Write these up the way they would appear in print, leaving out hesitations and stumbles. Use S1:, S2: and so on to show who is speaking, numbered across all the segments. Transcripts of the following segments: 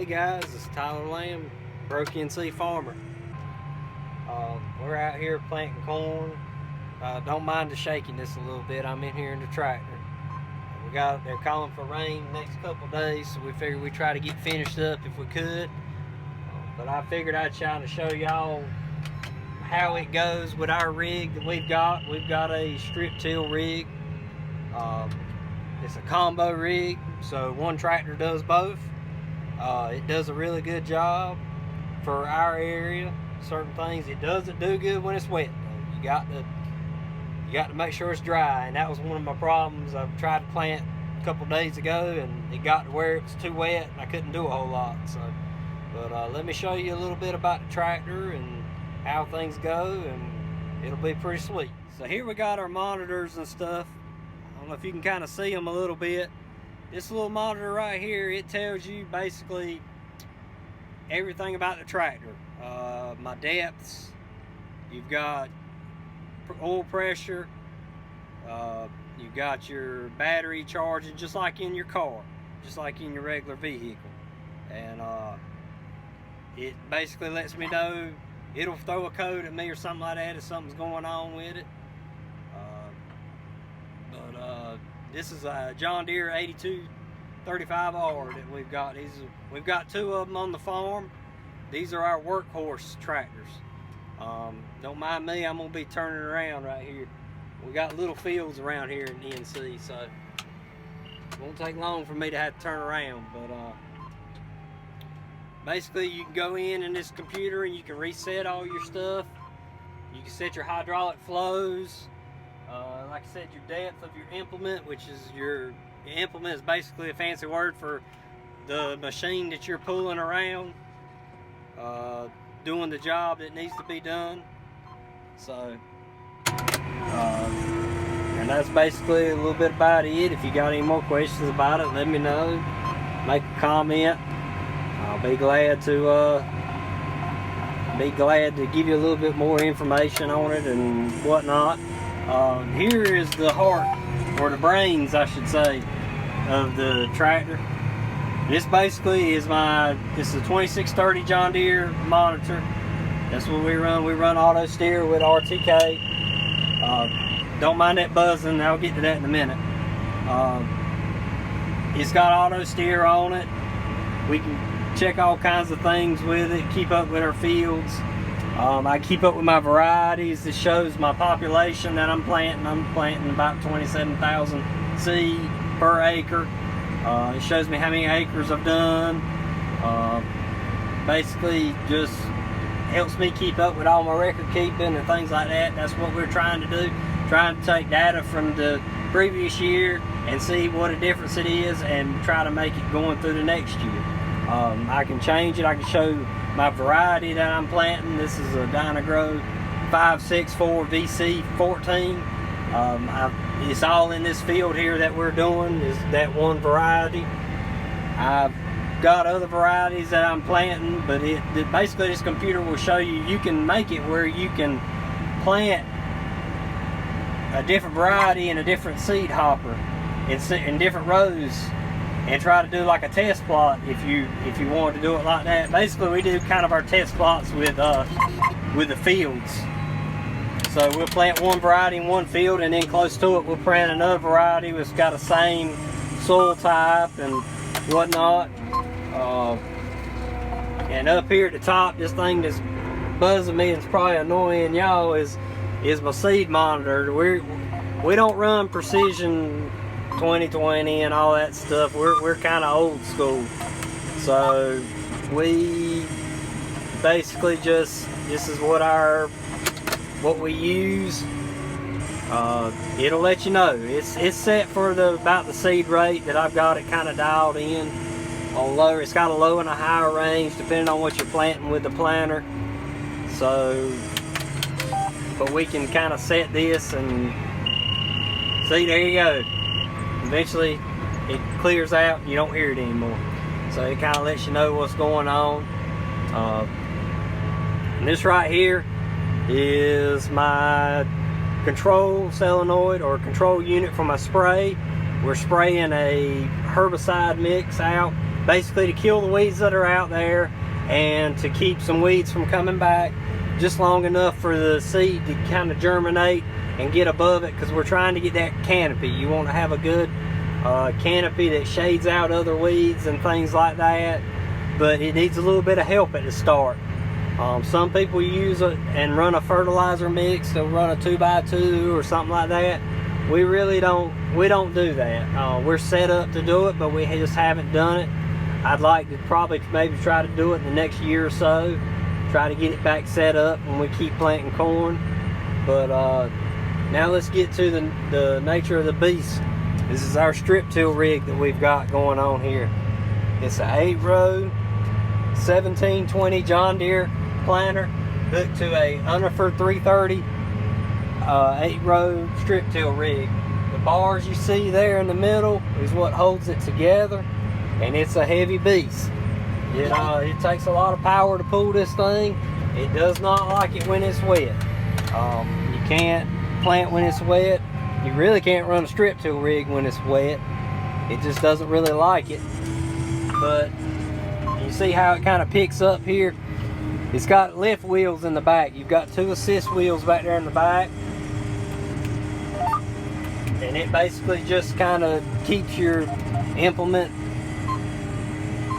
S1: Hey guys, it's Tyler Lamb, Broke-NC Farmer. We're out here planting corn. Don't mind the shakiness a little bit. I'm in here in the tractor. They're calling for rain next couple days, so we figured we'd try to get finished up if we could. But I figured I'd try to show y'all how it goes with our rig that we've got. We've got a strip till rig. It's a combo rig, so one tractor does both. It does a really good job for our area. Certain things it doesn't do good when it's wet. You got to make sure it's dry, and that was one of my problems. I tried to plant a couple days ago, and it got to where it was too wet, and I couldn't do a whole lot. But let me show you a little bit about the tractor and how things go, and it'll be pretty sweet. So here we got our monitors and stuff. I don't know if you can kind of see them a little bit. This little monitor right here, it tells you basically everything about the tractor. My depths, you've got oil pressure, you've got your battery charging just like in your car, just like in your regular vehicle. And it basically lets me know, it'll throw a code at me or something like that if something's going on with it. This is a John Deere 8235R that we've got. We've got two of them on the farm. These are our workhorse tractors. Don't mind me, I'm gonna be turning around right here. We got little fields around here in NC, so it won't take long for me to have to turn around. But basically you can go in this computer and you can reset all your stuff. You can set your hydraulic flows. Like I said, your depth of your implement, which is your implement is basically a fancy word for the machine that you're pulling around, doing the job that needs to be done. So, and that's basically a little bit about it. If you got any more questions about it, let me know. Make a comment. I'll be glad to give you a little bit more information on it and whatnot. Here is the heart, or the brains I should say, of the tractor. This basically is this is a 2630 John Deere monitor. That's what we run. We run auto steer with RTK. Don't mind that buzzing, I'll get to that in a minute. It's got auto steer on it. We can check all kinds of things with it, keep up with our fields. I keep up with my varieties. This shows my population that I'm planting. I'm planting about 27,000 seed per acre. It shows me how many acres I've done. Basically just helps me keep up with all my record keeping and things like that. That's what we're trying to do. Trying to take data from the previous year and see what a difference it is and try to make it going through the next year. I can change it. I can show my variety that I'm planting. This is a Dynagrow 564 VC14. It's all in this field here that we're doing, is that one variety. I've got other varieties that I'm planting, but basically this computer will show you can make it where you can plant a different variety in a different seed hopper in different rows, and try to do like a test plot if you wanted to do it like that. Basically we do kind of our test plots with the fields. So we'll plant one variety in one field, and then close to it we'll plant another variety that's got the same soil type and whatnot. And up here at the top, this thing that's buzzing me and it's probably annoying y'all is my seed monitor. We don't run precision 2020 and all that stuff. We're kind of old school, so we basically just, this is what we use. It'll let you know it's set for about the seed rate that I've got it kind of dialed in on low. It's got a low and a higher range depending on what you're planting with the planter. So, but we can kind of set this and see, there you go. Eventually it clears out and you don't hear it anymore. So it kind of lets you know what's going on. And this right here is my control solenoid or control unit for my spray. We're spraying a herbicide mix out basically to kill the weeds that are out there and to keep some weeds from coming back, just long enough for the seed to kind of germinate and get above it, because we're trying to get that canopy. You want to have a good canopy that shades out other weeds and things like that, but it needs a little bit of help at the start. Some people use it and run a fertilizer mix. They'll run a 2x2 or something like that. We really don't do that. We're set up to do it, but we just haven't done it. I'd like to probably maybe try to do it in the next year or so, try to get it back set up when we keep planting corn. But now let's get to the nature of the beast. This is our strip till rig that we've got going on here. It's an 8-row 1720 John Deere planter hooked to a Underford 330 8-row strip till rig. The bars you see there in the middle is what holds it together, and it's a heavy beast. It takes a lot of power to pull this thing. It does not like it when it's wet. You can't plant when it's wet. You really can't run a strip till rig when it's wet. It just doesn't really like it. But you see how it kind of picks up here? It's got lift wheels in the back. You've got 2 assist wheels back there in the back. And it basically just kind of keeps your implement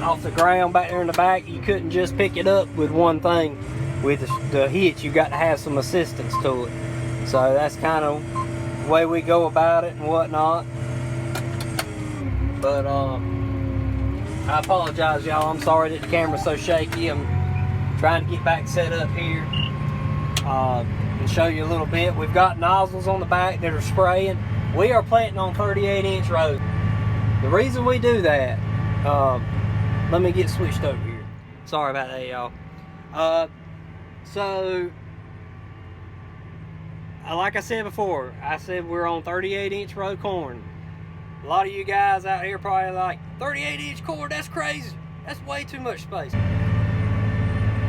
S1: off the ground back there in the back. You couldn't just pick it up with one thing. With the hitch, you got to have some assistance to it. So that's kind of the way we go about it and whatnot. But I apologize, y'all. I'm sorry that the camera's so shaky. I'm trying to get back set up here and show you a little bit. We've got nozzles on the back that are spraying. We are planting on 38-inch rows. The reason we do that, let me get switched over here. Sorry about that, y'all. So, like I said before, I said we're on 38-inch row corn. A lot of you guys out here probably like, 38-inch corn, that's crazy. That's way too much space.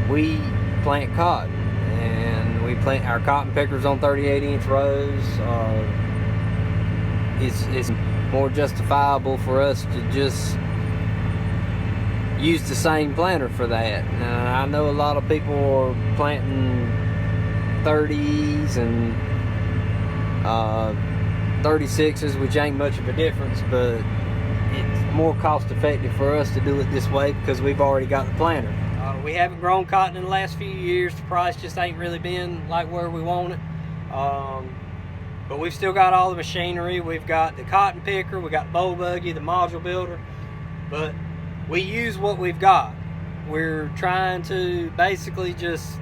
S1: We plant cotton, and we plant our cotton pickers on 38-inch rows. It's more justifiable for us to just use the same planter for that. Now, I know a lot of people are planting 30s and 36s, which ain't much of a difference, but it's more cost effective for us to do it this way because we've already got the planter. We haven't grown cotton in the last few years. The price just ain't really been like where we want it. But we've still got all the machinery. We've got the cotton picker, we got the bowl buggy, the module builder, but we use what we've got. We're trying to basically just,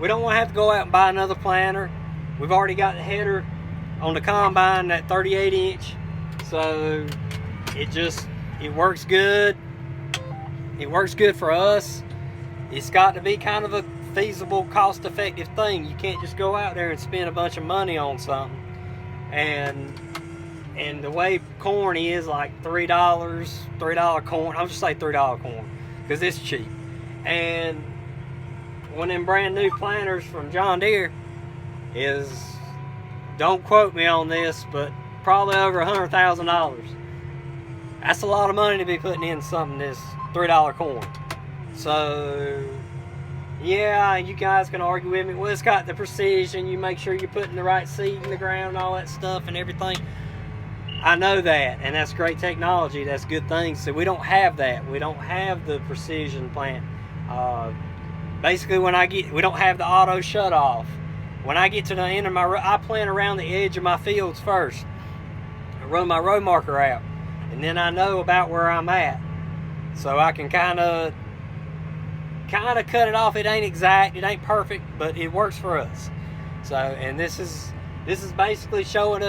S1: we don't want to have to go out and buy another planter. We've already got the header on the combine, that 38-inch, so it works good. It works good for us. It's got to be kind of a feasible, cost-effective thing. You can't just go out there and spend a bunch of money on something. And the way corn is, like $3 corn, I'll just say $3 corn, because it's cheap. And one of them brand new planters from John Deere is, don't quote me on this, but probably over $100,000. That's a lot of money to be putting in something that's $3 corn. So yeah, you guys can argue with me, well, it's got the precision, you make sure you're putting the right seed in the ground and all that stuff and everything. I know that, and that's great technology, that's good things. So we don't have that. We don't have the precision plant. Basically, we don't have the auto shut off. When I get to the end of I plant around the edge of my fields first. I run my row marker out, and then I know about where I'm at. So I can kind of cut it off. It ain't exact, it ain't perfect, but it works for us. So, and this is basically showing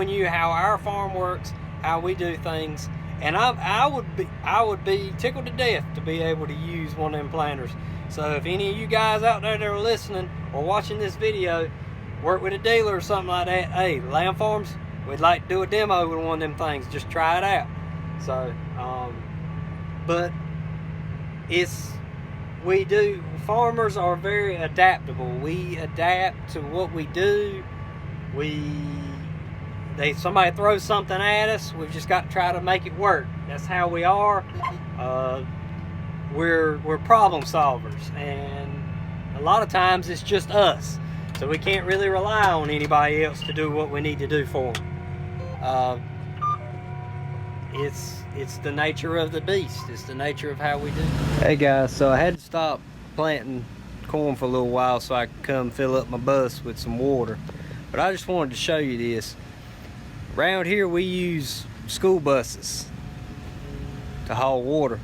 S1: you how our farm works, how we do things. And I would be tickled to death to be able to use one of them planters. So if any of you guys out there that are listening or watching this video work with a dealer or something like that, hey, Lamb Farms, we'd like to do a demo with one of them things. Just try it out. So, but farmers are very adaptable. We adapt to what we do. somebody throws something at us, we've just got to try to make it work. That's how we are. We're problem solvers, and a lot of times it's just us, so we can't really rely on anybody else to do what we need to do for them. It's the nature of the beast. It's the nature of how we do. Hey guys, so I had to stop planting corn for a little while so I could come fill up my bus with some water. But I just wanted to show you this. Around here we use school buses to haul water.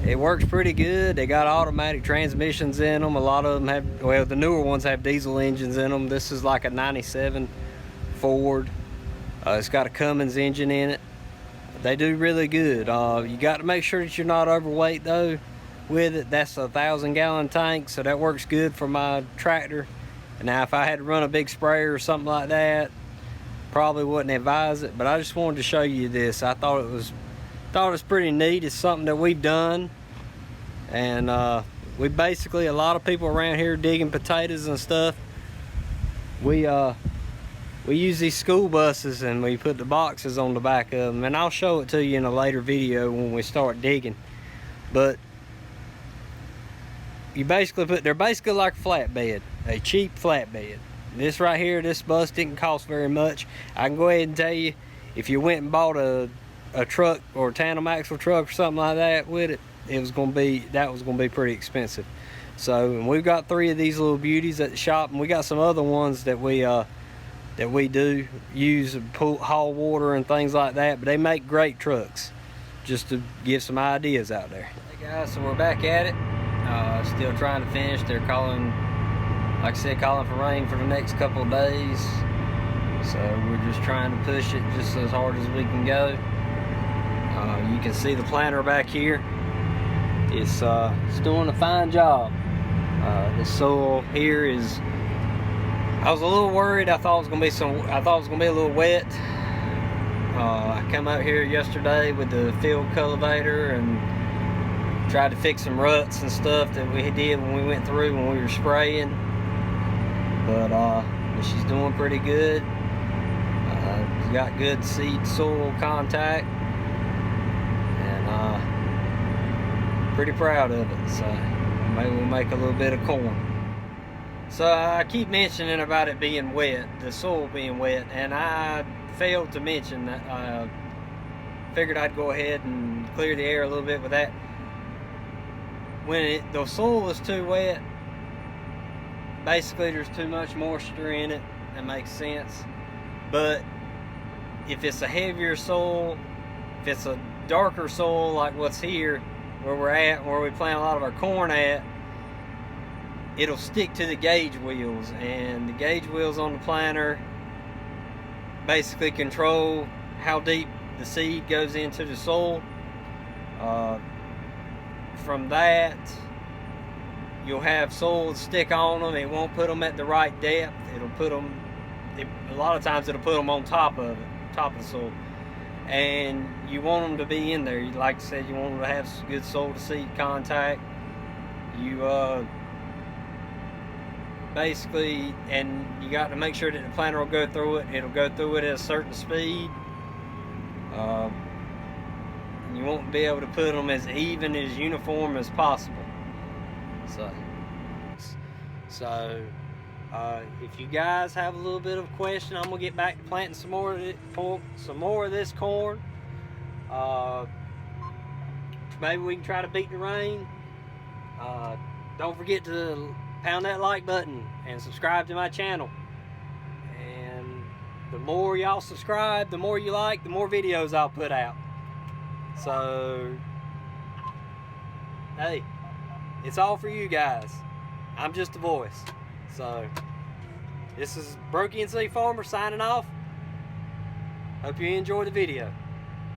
S1: It works pretty good. They got automatic transmissions in them. A lot of them have, well, the newer ones have diesel engines in them. This is like a 97 Ford. It's got a Cummins engine in it. They do really good. You got to make sure that you're not overweight though with it. That's a 1,000-gallon tank, so that works good for my tractor. And now if I had to run a big sprayer or something like that, probably wouldn't advise it. But I just wanted to show you this. I thought it was pretty neat. It's something that we've done, and we basically, a lot of people around here digging potatoes and stuff, we use these school buses and we put the boxes on the back of them, and I'll show it to you in a later video when we start digging. But you basically they're basically like a flatbed, a cheap flatbed. This right here, this bus didn't cost very much. I can go ahead and tell you, if you went and bought a truck or a tandem axle truck or something like that with it, that was gonna be pretty expensive. So, and we've got 3 of these little beauties at the shop, and we got some other ones that we do use to haul water and things like that, but they make great trucks, just to give some ideas out there. Hey guys, so we're back at it. Still trying to finish. They're calling, like I said, calling for rain for the next couple of days, so we're just trying to push it just as hard as we can go. You can see the planter back here. It's doing a fine job. The soil here is, I was a little worried. I thought it was gonna be a little wet. I come out here yesterday with the field cultivator and tried to fix some ruts and stuff that we did when we went through when we were spraying. But she's doing pretty good. She's got good seed soil contact, and pretty proud of it. So maybe we'll make a little bit of corn. So I keep mentioning about it being wet, the soil being wet, and I failed to mention that I figured I'd go ahead and clear the air a little bit with that. When the soil is too wet, basically there's too much moisture in it. That makes sense. But if it's a heavier soil, if it's a darker soil like what's here, where we're at, where we plant a lot of our corn at, it'll stick to the gauge wheels, and the gauge wheels on the planter basically control how deep the seed goes into the soil. From that, you'll have soil stick on them. It won't put them at the right depth. It'll put them, a lot of times it'll put them on top of the soil, and you want them to be in there. Like I said, you want them to have good soil to seed contact. You basically, and you got to make sure that the planter will go through it. It'll go through it at a certain speed. And you won't be able to put them as even, as uniform as possible. So if you guys have a little bit of a question, I'm gonna get back to planting some more of this corn. Maybe we can try to beat the rain. Don't forget to pound that like button and subscribe to my channel. And the more y'all subscribe, the more you like, the more videos I'll put out. So, hey, it's all for you guys. I'm just a voice. So, this is Brokey and C Farmer signing off. Hope you enjoy the video.